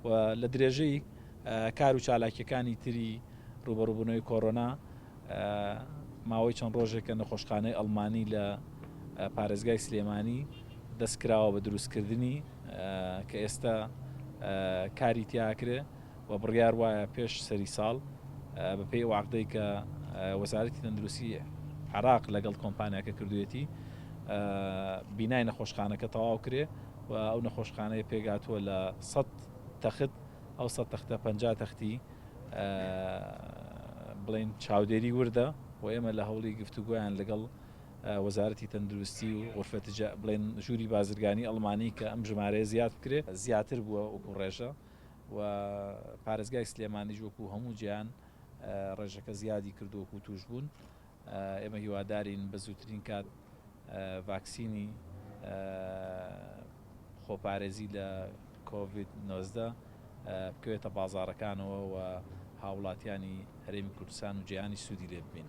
و لە درێژەی کار و چالاکیەکانی تری ڕوبەڕووبوونەوەی کۆڕۆنا ماوەی چەند ڕۆژێکە نەخۆشخانەی ئەڵمانی لە پارێزگای سلێمانی دەستکراوە بە دروستکردنی کە ئێستا کاری تیاکرێ و بڕیار وایە پێش سەری ساڵ بەپێی وعقدەی کە وەزارەتی تەندروستی عێراق لەگەڵ کۆمپانیاکە کردوێتی بینای نەخۆشخانەکە تەواو کرێ و ئەو نەخۆشخانەیە پێگاتووە لە 100 تەخت ئەو 100 تەختە 50 تەختی بڵێن چاودێری وردە و ئێمە لە هەوڵی گفتوگویان لەگەڵ وەزارەتی تەندروستی و غورفەتە بڵێن ژووری بازرگانی ئەڵمانی کە ئەم ژمارەیە زیاد بکرێ زیاتر بووە وەکو ڕێژە و پارێزگای سلێمانیش وەکو هەموو جیان ڕێژەکە زیادی کردووەکو توش بوون ئێمە هیوادارین بە زووترین کات ڤاکسینی خۆپارێزی لە کۆڤید-19 بکەوێتە بازاڕەکانەوە و هاوڵاتیانی هەرێمی کوردستان و جیهانی سوودی لێ ببین.